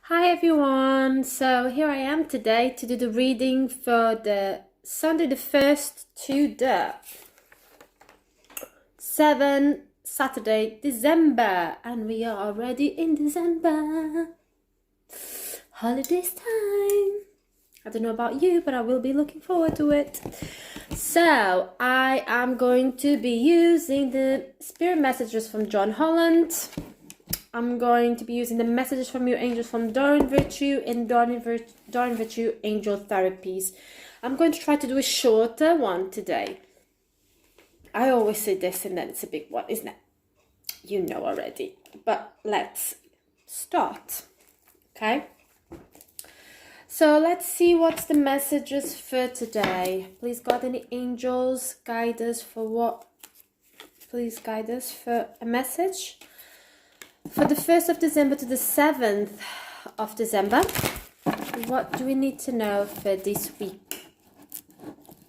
Hi everyone, so here I am today to do the reading for the Sunday the 1st to the 7th Saturday December, and we are already in December. Holidays time. I don't know about you, but I will be looking forward to it. So I am going to be using the spirit messages from John Holland. I'm going to be using the messages from your angels from Doreen Virtue and Doreen Virtue Angel Therapies. I'm going to try to do a shorter one today. I always say this and then it's a big one, isn't it? You know already. But let's start. Okay? So let's see what's the messages for today. Please God, any angels guide us for what? Please guide us for a message. For the 1st of December to the 7th of December, what do we need to know for this week?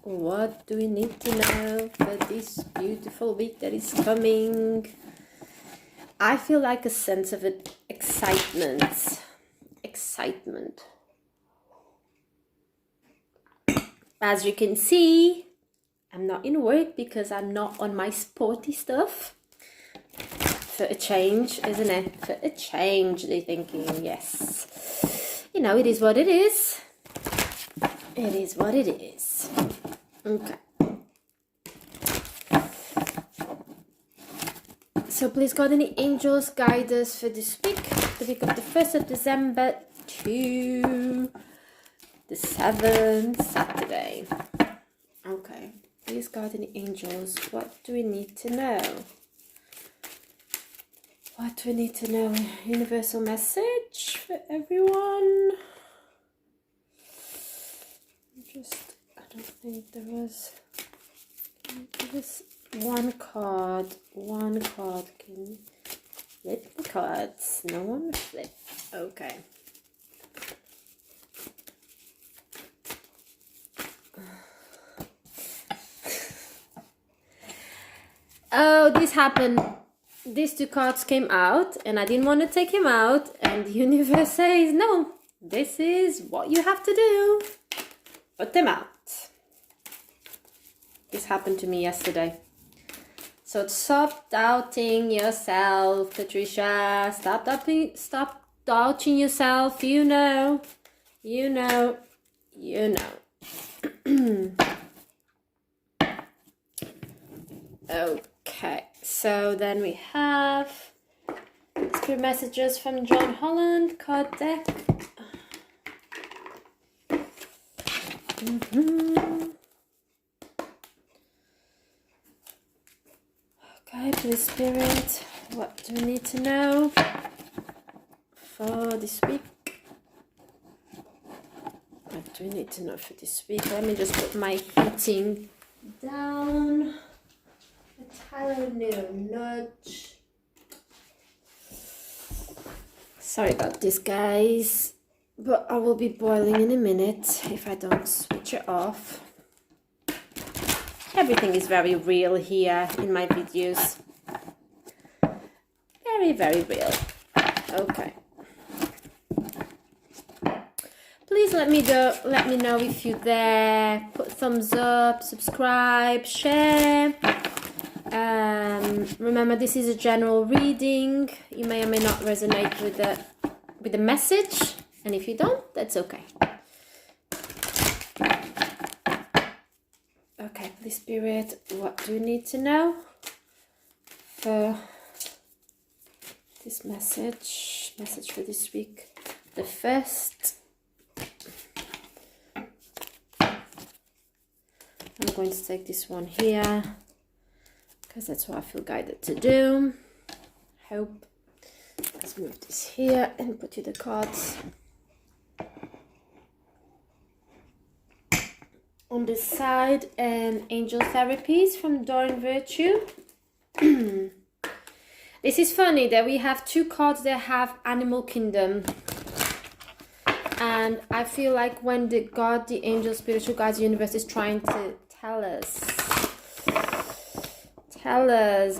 What do we need to know for this beautiful week that is coming? I feel like a sense of excitement. Excitement. As you can see, I'm not in work because I'm not on my sporty stuff. For a change, isn't it? For a change, they're thinking, yes. You know, it is what it is. It is what it is. Okay. So please God, any angels guide us for this week. The week of the 1st of December to the 7th Saturday. Okay. Please God, any angels, what do we need to know? What do we need to know? Universal message for everyone. I don't think there was. Give us one card. One card. Can you flip the cards? No one will flip. Okay. Oh, this happened. These two cards came out and I didn't want to take him out, and the universe says, no, this is what you have to do. Put them out. This happened to me yesterday. So stop doubting yourself, Patricia. Stop doubting yourself. You know. Okay. So then we have spirit messages from John Holland card deck. Okay, please Spirit, what do we need to know for this week? What do we need to know for this week? Let me just put my heating down. Tyler, no nudge. Sorry about this, guys, but I will be boiling in a minute if I don't switch it off. Everything is very real here in my videos. Very, very real. Okay. Please let me know if you're there. Put thumbs up, subscribe, share. Remember, this is a general reading. You may or may not resonate with the message, and if you don't, that's okay. Okay, please Spirit, what do you need to know for this message for this week? The 1st. I'm going to take this one here, because that's what I feel guided to do. Hope. Let's move this here and put you the cards on this side. And Angel Therapies from Doreen Virtue. This is funny that we have two cards that have Animal Kingdom. And I feel like when the God, the angel, spiritual guides, the universe is trying to tell us,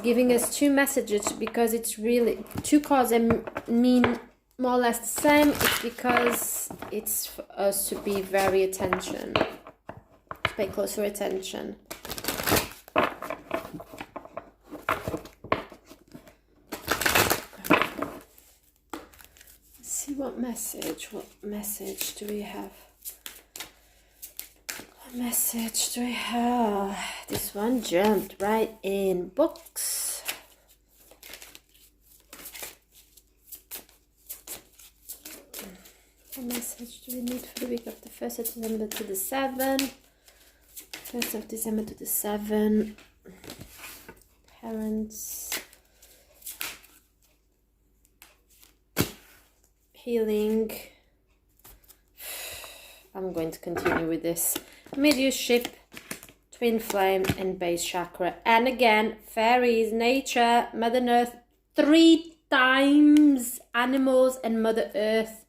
giving us two messages, because it's really two cards that mean more or less the same. It's because it's for us to be very attention, pay closer attention. Let's see what message do we have? What message do we have? This one jumped right in. Books. What message do we need for the week of the 1st of December to the 7th? 1st of December to the 7th. Parents. Healing. I'm going to continue with this. Mediumship, twin flame, and base chakra. And again, fairies, nature, Mother Earth. 3 times animals and Mother Earth.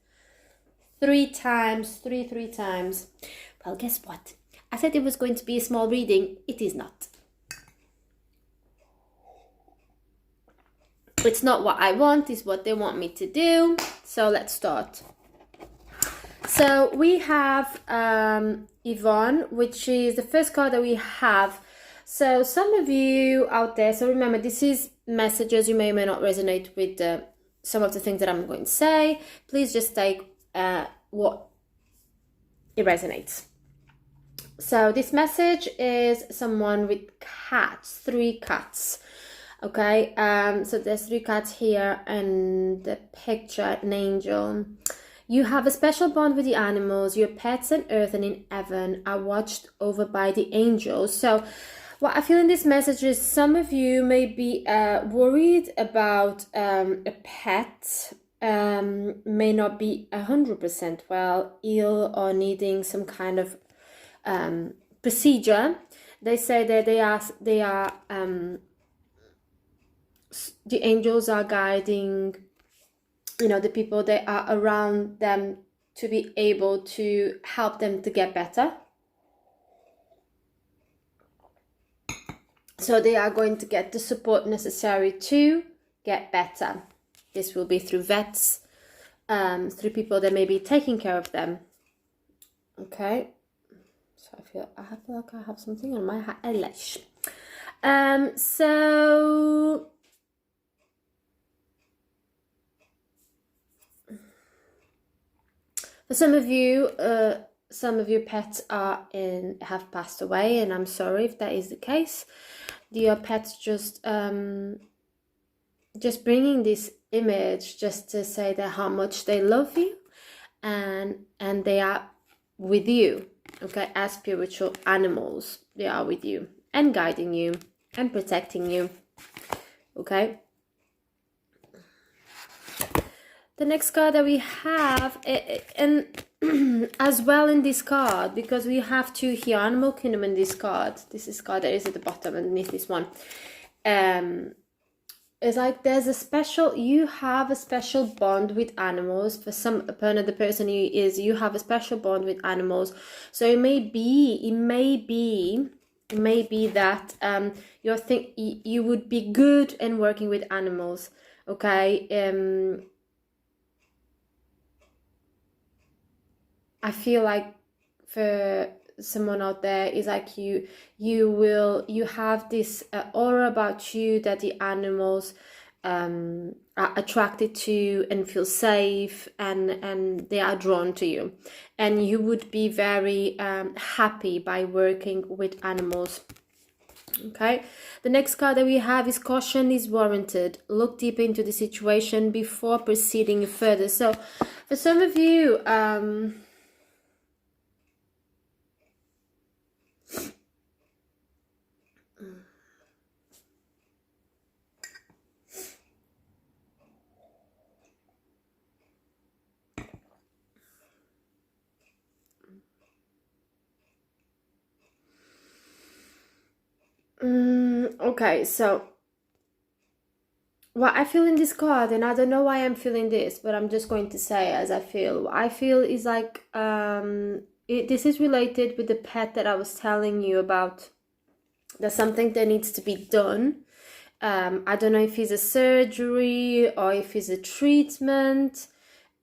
3 times. Three times. Well, guess what? I said it was going to be a small reading. It is not. It's not what I want. It's what they want me to do. So let's start. So we have Yvonne, which is the first card that we have. So some of you out there, so remember, this is messages. You may or may not resonate with some of the things that I'm going to say. Please just take what it resonates. So this message is someone with cats, 3 cats. Okay, so there's 3 cats here, and the picture, an angel. You have a special bond with the animals. Your pets on earth and in heaven are watched over by the angels. So what I feel in this message is some of you may be worried about a pet, may not be 100% well, ill, or needing some kind of procedure. They say that they are the angels are guiding, you know, the people that are around them to be able to help them to get better. So they are going to get the support necessary to get better. This will be through vets, through people that may be taking care of them. Okay. So I feel like I have something on my eyelash. So for some of your pets have passed away, and I'm sorry if that is the case. Your pets just bringing this image just to say that how much they love you, and they are with you. Okay, as spiritual animals, they are with you and guiding you and protecting you. Okay. The next card that we have, and as well in this card, because we have 2 here, Animal Kingdom in this card. This is card that is at the bottom underneath this one. It's like you have a special bond with animals. For another person you have a special bond with animals. So it may be that you would be good in working with animals. Okay. I feel like for someone out there is like you have this aura about you that the animals are attracted to and feel safe, and they are drawn to you, and you would be very happy by working with animals. Okay, the next card that we have is Caution is warranted. Look deep into the situation before proceeding further. So for some of you, okay, so what I feel in this card, and I don't know why I'm feeling this, but I'm just going to say as I feel. What I feel is like this is related with the pet that I was telling you about. There's something that needs to be done. I don't know if it's a surgery or if it's a treatment.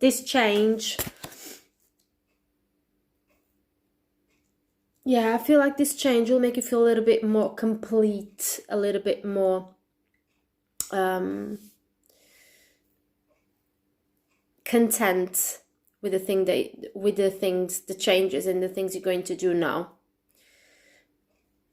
this change, yeah, I feel like this change will make you feel a little bit more complete, a little bit more content with the changes and the things you're going to do now.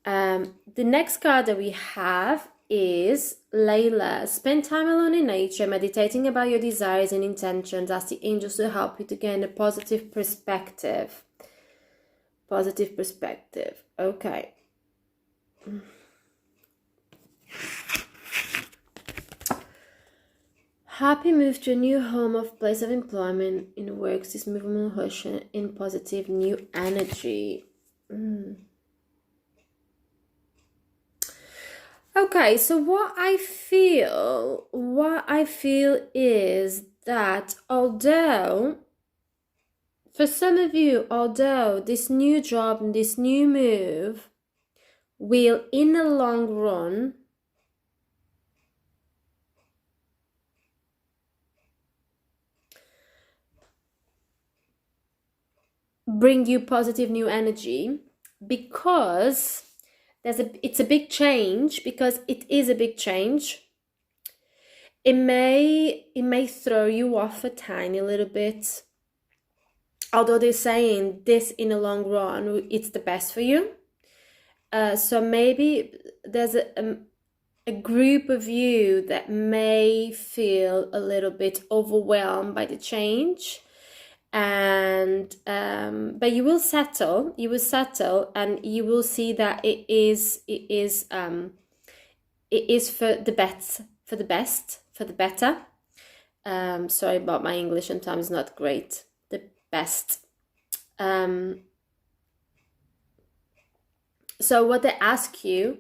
The next card that we have is Layla. Spend time alone in nature, meditating about your desires and intentions. Ask the angels to help you to gain a positive perspective. Positive perspective. Okay. Happy move to a new home of place of employment in works. This movement will usher in positive new energy. Okay, so what I feel is that although for some of you, although this new job and this new move will in the long run bring you positive new energy, because it's a big change, because it is a big change. It may throw you off a tiny little bit, although they're saying this in the long run it's the best for you. So maybe there's a group of you that may feel a little bit overwhelmed by the change, and but you will settle, and you will see that it is for the better. Sorry about my English, sometimes not great. The best. So what they ask you,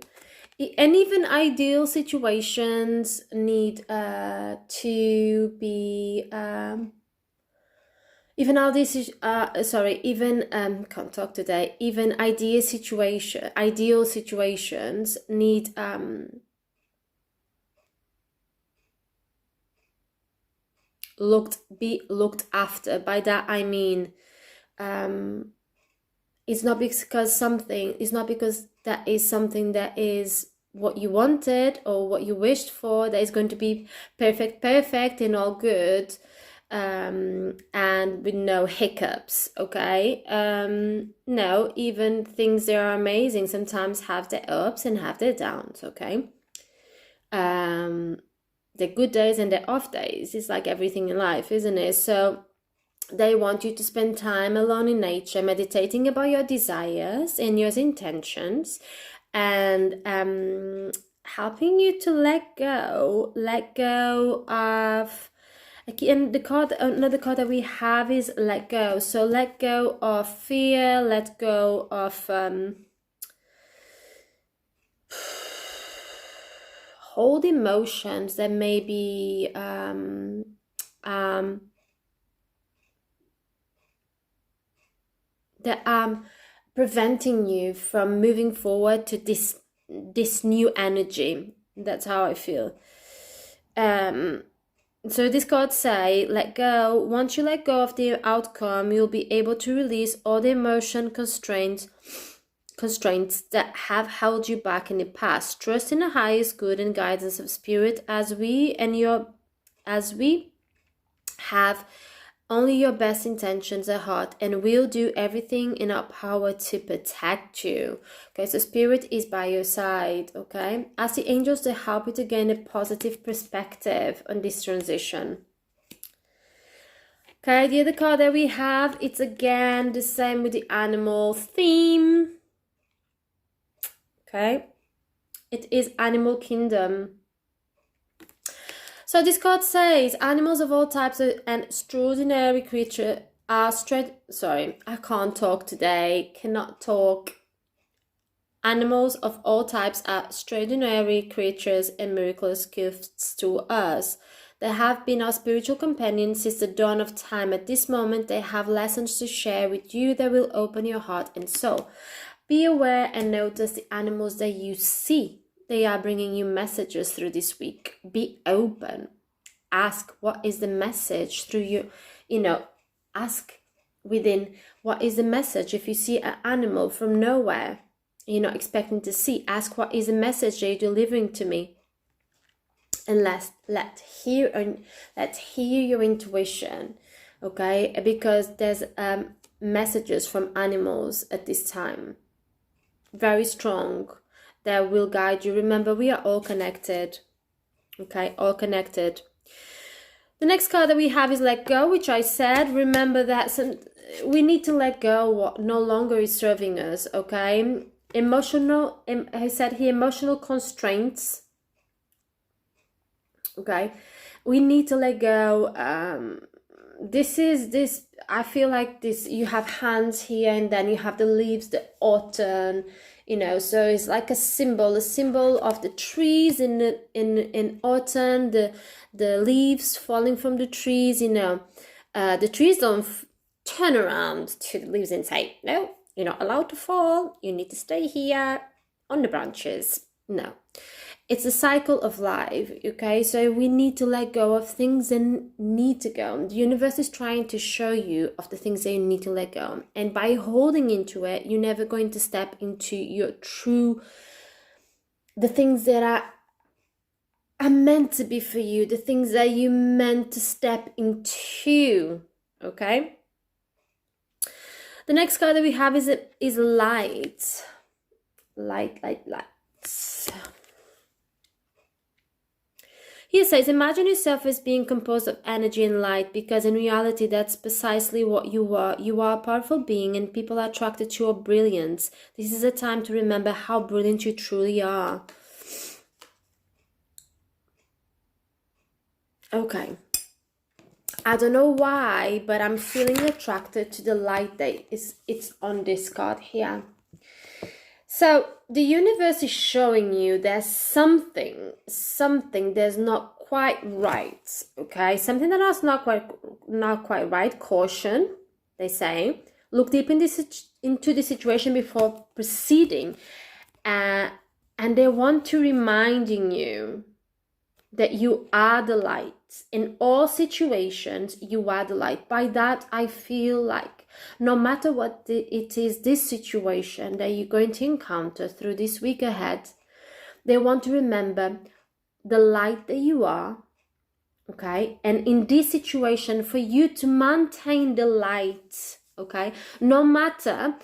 and even ideal situations need to be even all this is can't talk today. Even ideal situations need be looked after. By that I mean it's not because that is something that is what you wanted or what you wished for that is going to be perfect and all good, and with no hiccups. Okay, no, even things that are amazing sometimes have their ups and have their downs. Okay, the good days and the off days. It's like everything in life, isn't it? So they want you to spend time alone in nature, meditating about your desires and your intentions, and helping you to let go of. And another card that we have is let go. So let go of fear, let go of hold emotions that may be that preventing you from moving forward to this new energy. That's how I feel. So this card say, let go. Once you let go of the outcome, you'll be able to release all the emotion constraints that have held you back in the past. Trust in the highest good and guidance of spirit as we have only your best intentions at heart, and we'll do everything in our power to protect you. Okay, so spirit is by your side. Okay, ask the angels to help you to gain a positive perspective on this transition. Okay, the other card that we have, it's again the same with the animal theme. Okay, it is Animal Kingdom. So this card says, animals of all types and extraordinary creatures are sorry, I can't talk today, cannot talk. Animals of all types are extraordinary creatures and miraculous gifts to us. They have been our spiritual companions since the dawn of time. At this moment, they have lessons to share with you that will open your heart and soul. Be aware and notice the animals that you see. They are bringing you messages through this week. Be open. ask what is the message through ask within what is the message. If you see an animal from nowhere you're not expecting to see, ask what is the message that you're delivering to me. And let's hear your intuition, okay? Because there's messages from animals at this time, very strong, that will guide you. Remember, we are all connected, okay? All connected. The next card that we have is let go, which I said. Remember that we need to let go what no longer is serving us, okay? I said here, emotional constraints. Okay, we need to let go. I feel like this, you have hands here, and then you have the leaves, the autumn, so it's like a symbol of the trees in autumn, the leaves falling from the trees. The trees don't turn around to the leaves and say, no, you're not allowed to fall, you need to stay here on the branches. No, it's a cycle of life, okay? So we need to let go of things that need to go. The universe is trying to show you of the things that you need to let go. And by holding into it, you're never going to step into your the things that are meant to be for you, the things that you meant to step into, okay? The next card that we have is light. Light. He says, imagine yourself as being composed of energy and light, because in reality, that's precisely what you are. You are a powerful being, and people are attracted to your brilliance. This is a time to remember how brilliant you truly are. Okay. I don't know why, but I'm feeling attracted to the light that it's on this card here. So the universe is showing you there's something that's not quite right, okay? Something that is not quite right. Caution, they say. Look deep into the situation before proceeding. And they want to reminding you that you are the light. In all situations, you are the light. By that, I feel like no matter what it is, this situation that you're going to encounter through this week ahead, they want to remember the light that you are, okay? And in this situation, for you to maintain the light, okay? No matter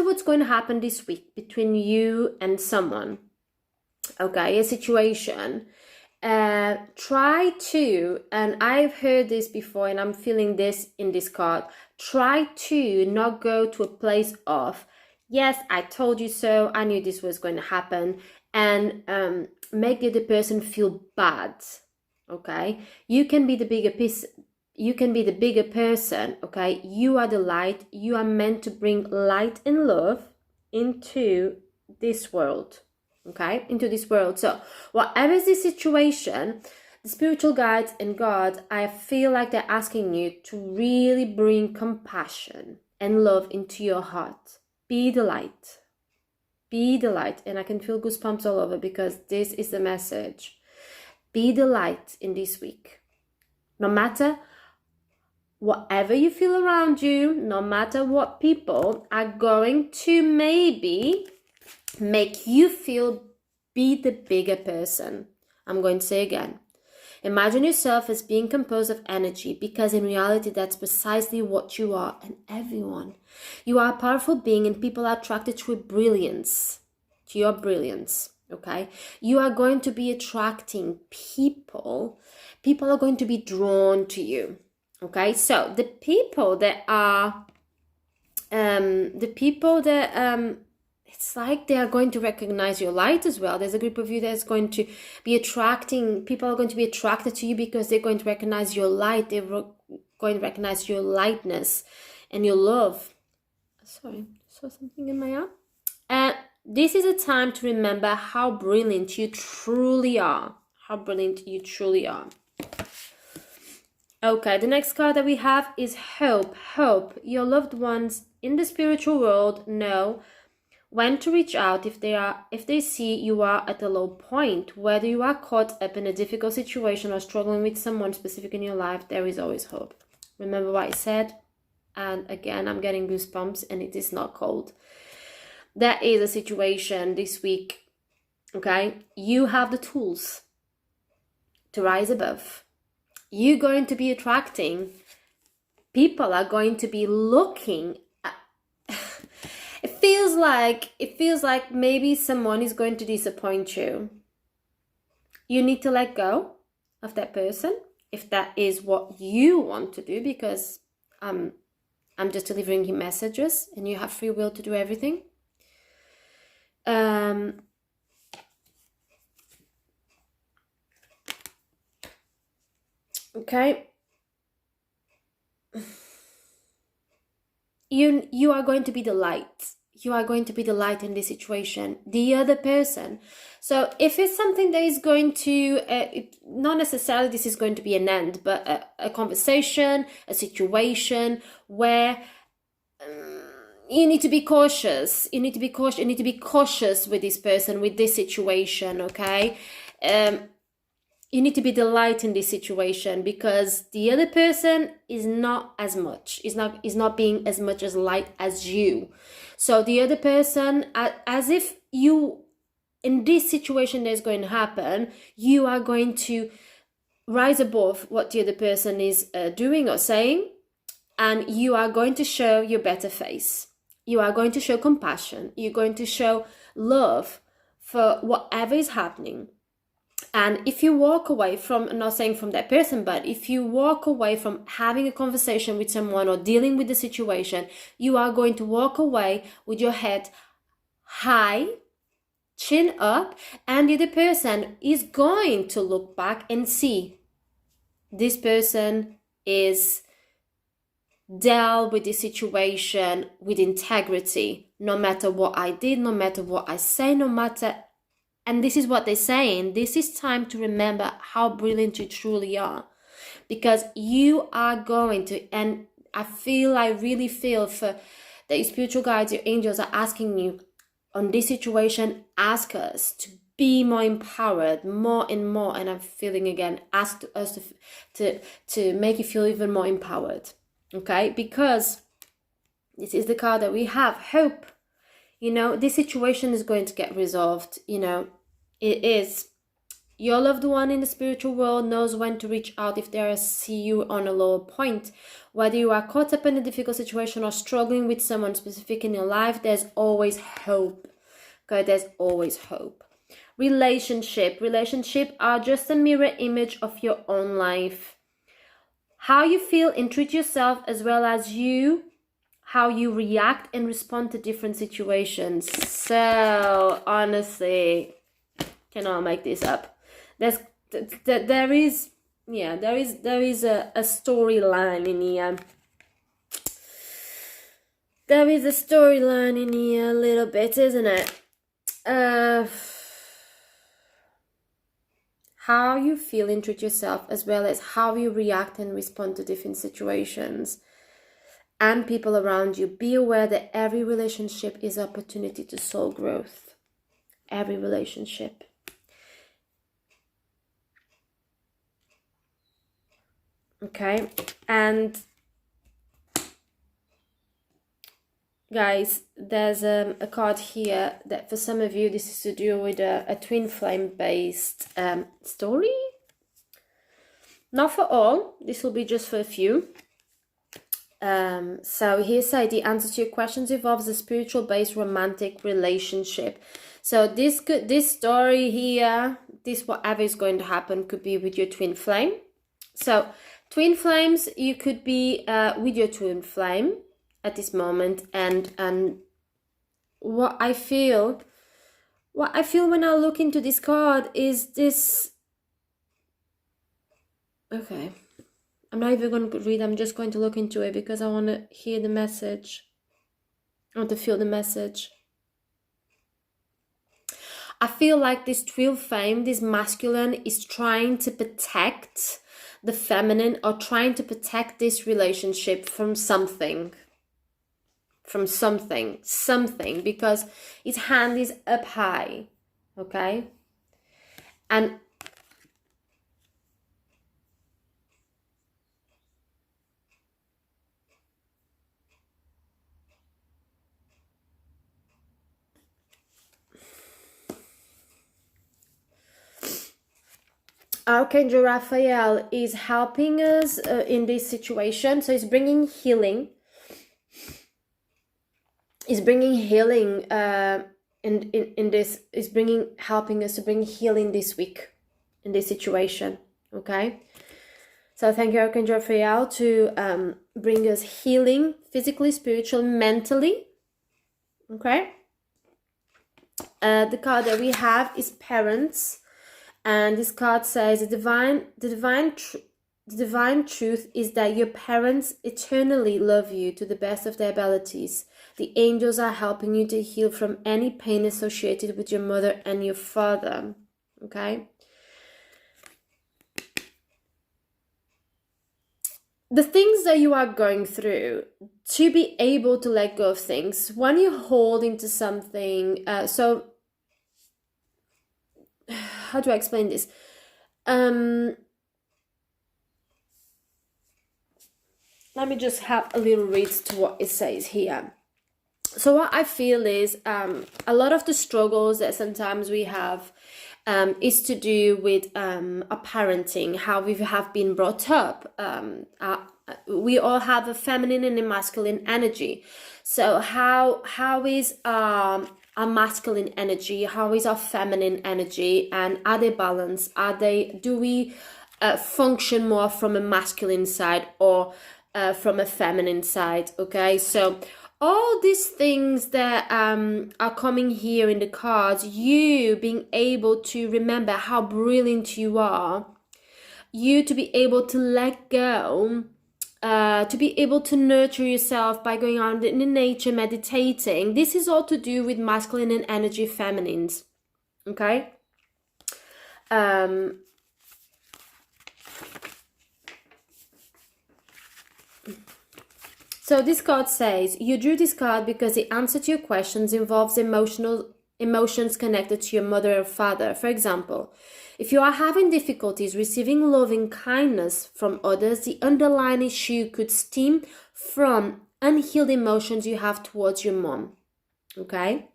what's going to happen this week between you and someone, okay, a situation, try to, and I've heard this before and I'm feeling this in this card, try to not go to a place of, yes, I told you so, I knew this was going to happen, and make the other person feel bad, okay? You can be the bigger piece. You can be the bigger person, okay? You are the light. You are meant to bring light and love into this world, okay? Into this world. So whatever is the situation, the spiritual guides and God, I feel like they're asking you to really bring compassion and love into your heart. Be the light. Be the light. And I can feel goosebumps all over because this is the message. Be the light in this week. No matter whatever you feel around you, no matter what people are going to maybe make you feel, be the bigger person. I'm going to say again. Imagine yourself as being composed of energy, because in reality, that's precisely what you are, and everyone. You are a powerful being, and people are attracted to your brilliance, okay? You are going to be attracting people. People are going to be drawn to you. Okay, so the people that it's like they are going to recognize your light as well. There's a group of you that's going to be attracting, people are going to be attracted to you because they're going to recognize your light. They're going to recognize your lightness and your love. Sorry, saw something in my eye. This is a time to remember how brilliant you truly are. How brilliant you truly are. Okay, the next card that we have is hope. Hope. Your loved ones in the spiritual world know when to reach out if they see you are at a low point. Whether you are caught up in a difficult situation or struggling with someone specific in your life, there is always hope. Remember what I said? And again, I'm getting goosebumps, and it is not cold. There is a situation this week, okay? You have the tools to rise above. You're going to be attracting, people are going to be looking at, it feels like maybe someone is going to disappoint you. You need to let go of that person if that is what you want to do, because I'm just delivering you messages and you have free will to do everything. Okay. You are going to be the light. You are going to be the light in this situation. The other person. So if it's something that is going to, not necessarily this is going to be an end, but a conversation, a situation where you need to be cautious. You need to be cautious. You need to be cautious with this person, with this situation, okay? You need to be the light in this situation, because the other person is not as much, is not being as much as light as you. So the other person, as if you, in this situation that's going to happen, you are going to rise above what the other person is doing or saying, and you are going to show your better face. You are going to show compassion. You're going to show love for whatever is happening. And if you walk away from, I'm not saying from that person, but if you walk away from having a conversation with someone or dealing with the situation, you are going to walk away with your head high, chin up, and the other person is going to look back and see this person is dealt with the situation with integrity, no matter what I did, no matter what I say, no matter. And this is what they're saying. This is time to remember how brilliant you truly are, because you are going to, and I really feel for the spiritual guides, your angels are asking you on this situation, ask us to be more empowered, more and more. And I'm feeling again, ask us to make you feel even more empowered. Okay, because this is the card that we have, hope. You know, this situation is going to get resolved. You know, it is. Your loved one in the spiritual world knows when to reach out if they see you on a lower point. Whether you are caught up in a difficult situation or struggling with someone specific in your life, there's always hope. Okay, there's always hope. Relationship are just a mirror image of your own life. How you feel and treat yourself, as well as how you react and respond to different situations. So honestly, cannot make this up. There is a storyline in here. There is a storyline in here a little bit, isn't it? How you feel and treat yourself, as well as how you react and respond to different situations and people around you. Be aware that every relationship is an opportunity to soul growth. Every relationship. Okay, and guys, there's a card here that for some of you, this is to do with a twin flame based story. Not for all, this will be just for a few. So here's the answer to your questions involves a spiritual based romantic relationship. So this story here, this whatever is going to happen could be with your twin flame. So twin flames, you could be with your twin flame at this moment, and what I feel when I look into this card is this. Okay, I'm not even going to read, I'm just going to look into it because I want to hear the message. I want to feel the message. I feel like this twin flame, this masculine, is trying to protect the feminine, or trying to protect this relationship from something. from something, because his hand is up high, okay? And Archangel Raphael is helping us in this situation. So he's bringing healing. He's bringing healing in this. He's helping us to bring healing this week in this situation. Okay. So thank you, Archangel Raphael, to bring us healing, physically, spiritually, mentally. Okay. The card that we have is Parents. And this card says the divine truth is that your parents eternally love you to the best of their abilities. The angels are helping you to heal from any pain associated with your mother and your father. Okay? The things that you are going through, to be able to let go of things, when you hold into something, how do I explain this? Let me just have a little read to what it says here. So what I feel is a lot of the struggles that sometimes we have is to do with our parenting, how we have been brought up. We all have a feminine and a masculine energy. So how is our masculine energy, how is our feminine energy, and are they balanced? Do we function more from a masculine side or from a feminine side? Okay, so all these things that are coming here in the cards, you being able to remember how brilliant you are, you to be able to let go, to be able to nurture yourself by going out in nature, meditating. This is all to do with masculine and energy feminines. Okay? So this card says, you drew this card because the answer to your questions involves emotions connected to your mother or father. For example, if you are having difficulties receiving loving kindness from others, the underlying issue could stem from unhealed emotions you have towards your mom. Okay?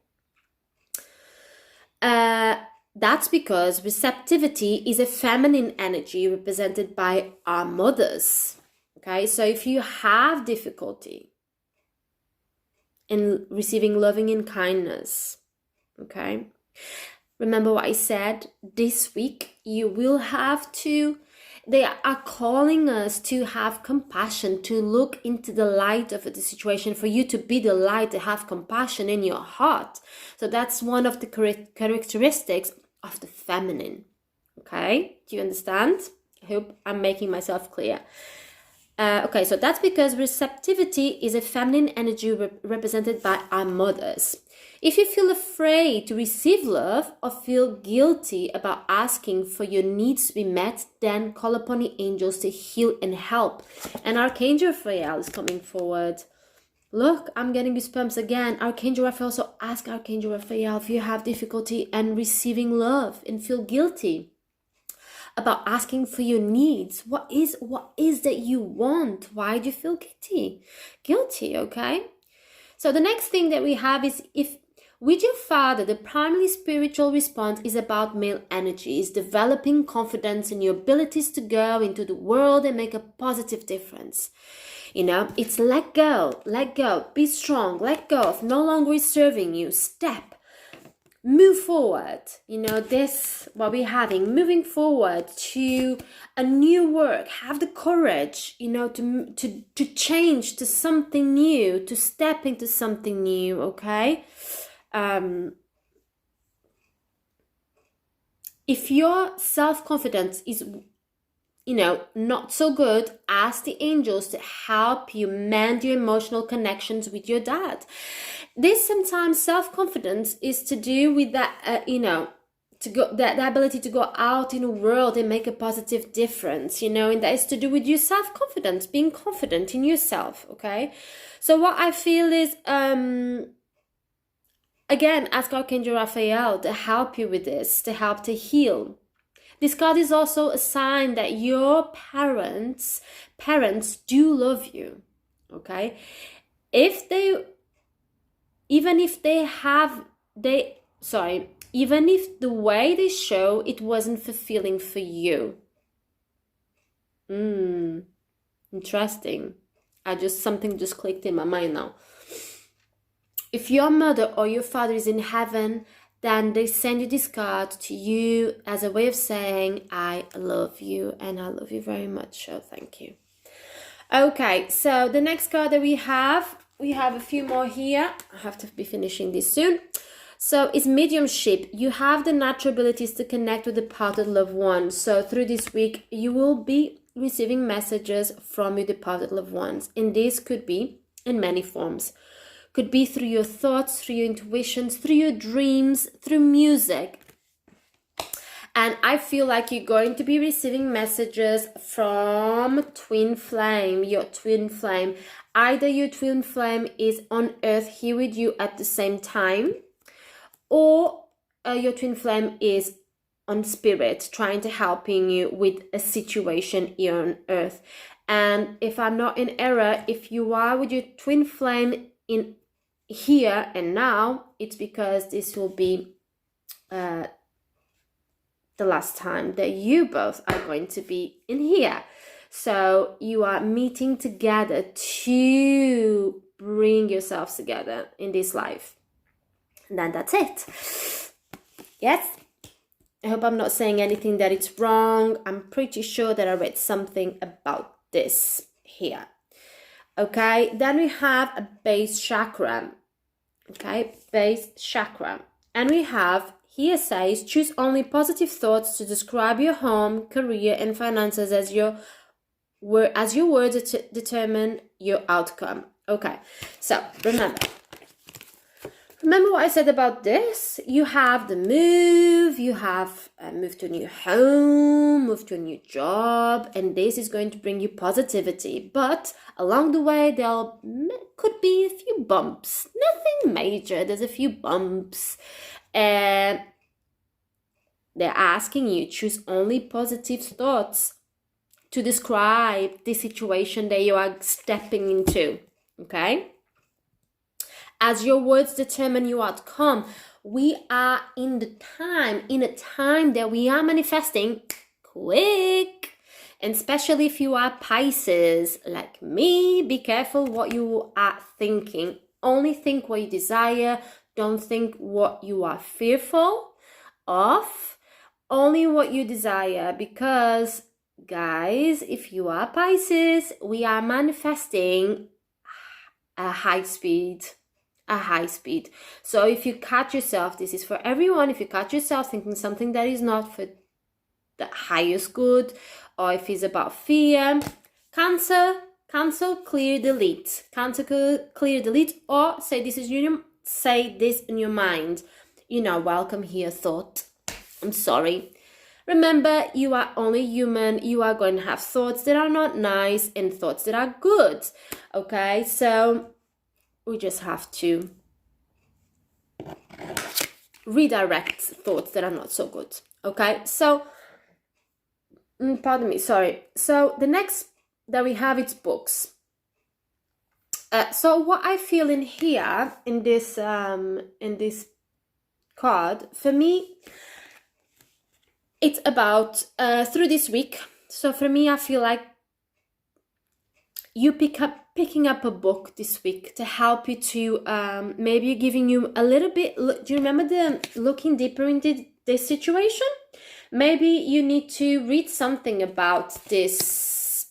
That's because receptivity is a feminine energy represented by our mothers. Okay? So if you have difficulty in receiving loving and kindness, okay? Remember what I said, this week you will have to, they are calling us to have compassion, to look into the light of the situation, for you to be the light, to have compassion in your heart. So that's one of the characteristics of the feminine. Okay, do you understand? I hope I'm making myself clear. Okay, so that's because receptivity is a feminine energy represented by our mothers. If you feel afraid to receive love or feel guilty about asking for your needs to be met, then call upon the angels to heal and help. And Archangel Raphael is coming forward. Look, I'm getting goosebumps again. Archangel Raphael, so ask Archangel Raphael if you have difficulty in receiving love and feel guilty about asking for your needs. What is that you want? Why do you feel guilty? Okay, so the next thing that we have is, if with your father, the primary spiritual response is about male energy, is developing confidence in your abilities to go into the world and make a positive difference. You know, it's let go, be strong, let go of no longer is serving you, step, move forward. You know, this, what we're having, moving forward to a new work, have the courage, you know, to change to something new, to step into something new, okay? If your self-confidence is, you know, not so good, ask the angels to help you mend your emotional connections with your dad. This sometimes self-confidence is to do with that, you know, to go, the ability to go out in the world and make a positive difference, you know, and that is to do with your self-confidence, being confident in yourself. Okay, so what I feel is again, ask Archangel Raphael to help you with this, to help to heal. This card is also a sign that your parents do love you. Okay, even if the way they show it wasn't fulfilling for you. Interesting. Something just clicked in my mind now. If your mother or your father is in heaven, then they send you this card to you as a way of saying, I love you and I love you very much. So thank you. Okay, so the next card that we have a few more here. I have to be finishing this soon. So it's mediumship. You have the natural abilities to connect with the departed loved ones. So through this week, you will be receiving messages from your departed loved ones. And this could be in many forms. Could be through your thoughts, through your intuitions, through your dreams, through music. And I feel like you're going to be receiving messages from twin flame, your twin flame. Either your twin flame is on earth here with you at the same time, or your twin flame is on spirit, trying to helping you with a situation here on earth. And if I'm not in error, if you are with your twin flame in here and now, it's because this will be the last time that you both are going to be in here. So you are meeting together to bring yourselves together in this life. And then that's it. Yes? I hope I'm not saying anything that it's wrong. I'm pretty sure that I read something about this here. Okay, then we have a base chakra. Okay, base chakra. And we have, here says, choose only positive thoughts to describe your home, career, and finances as your words determine your outcome. Okay, so remember what I said about this. You have the move, you have moved to a new home, moved to a new job, and this is going to bring you positivity. But along the way, there could be a few bumps. Nothing major, there's a few bumps. And they're asking you, choose only positive thoughts to describe the situation that you are stepping into, okay? As your words determine your outcome, we are in a time that we are manifesting quick. And especially if you are Pisces, like me, be careful what you are thinking. Only think what you desire. Don't think what you are fearful of. Only what you desire, because guys, if you are Pisces, we are manifesting a high speed. So if you catch yourself, this is for everyone, if you catch yourself thinking something that is not for the highest good, or if it's about fear, cancel, clear, delete. Cancel, clear, delete, or say this in your mind. You're not welcome here, thought. I'm sorry. Remember, you are only human. You are going to have thoughts that are not nice and thoughts that are good. Okay, so we just have to redirect thoughts that are not so good. Okay, so pardon me, sorry. So the next that we have, it's books. So what I feel in here, in this card, for me, it's about through this week. So for me, I feel like you picking up a book this week to help you to maybe giving you a little bit. Do you remember the looking deeper into this situation? Maybe you need to read something about this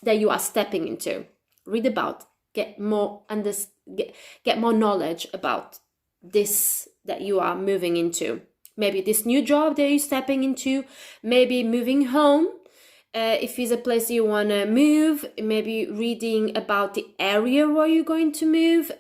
that you are stepping into. Read about, get more knowledge about this that you are moving into. Maybe this new job that you're stepping into, maybe moving home. If it's a place you want to move, maybe reading about the area where you're going to move.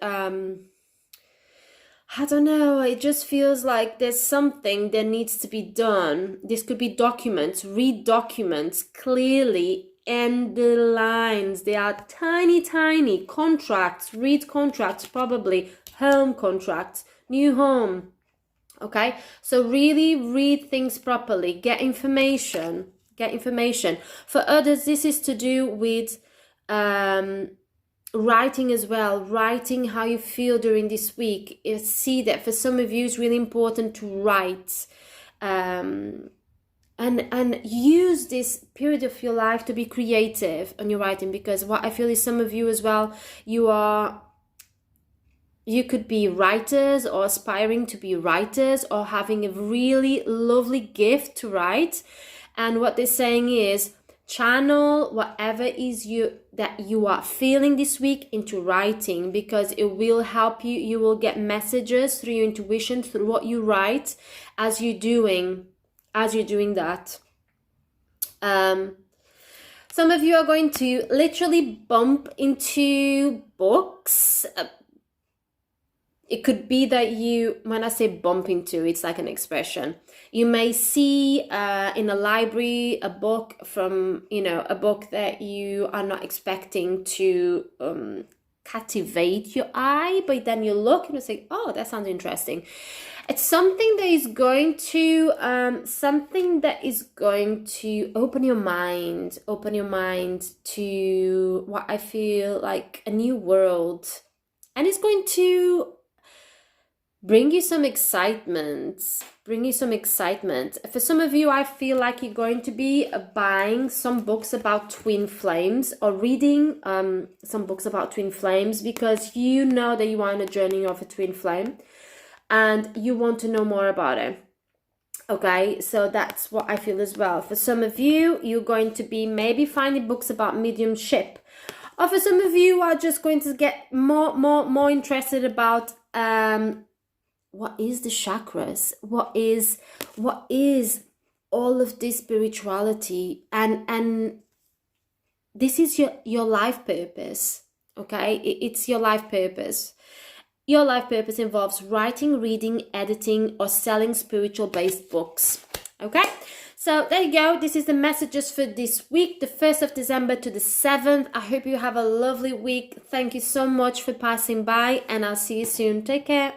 I don't know, it just feels like there's something that needs to be done. This could be documents, read documents clearly, and the lines, they are tiny, tiny. Contracts, read contracts, probably home contracts, new home. Okay, so really read things properly, get information. For others, this is to do with writing as well, writing how you feel during this week. You see that for some of you it's really important to write, and use this period of your life to be creative on your writing, because what I feel is some of you as well, you could be writers or aspiring to be writers or having a really lovely gift to write. And what they're saying is channel whatever is that you are feeling this week into writing, because it will help you. You will get messages through your intuition, through what you write as you're doing that. Some of you are going to literally bump into books. It could be that when I say bump into, it's like an expression. You may see in a library a book from, a book that you are not expecting to captivate your eye, but then you look and you say, oh, that sounds interesting. It's something that is going to open your mind to what I feel like a new world, and it's going to bring you some excitement. For some of you, I feel like you're going to be buying some books about twin flames or reading some books about twin flames, because you know that you are on a journey of a twin flame and you want to know more about it. Okay, so that's what I feel as well. For some of you, you're going to be maybe finding books about mediumship, or for some of you are just going to get more interested about what is the chakras, what is all of this spirituality, and this is your life purpose. Okay, it's your life purpose. Your life purpose involves writing, reading, editing, or selling spiritual based books. Okay, so there you go. This is the messages for this week, the 1st of December to the 7th. I hope you have a lovely week. Thank you so much for passing by, and I'll see you soon. Take care.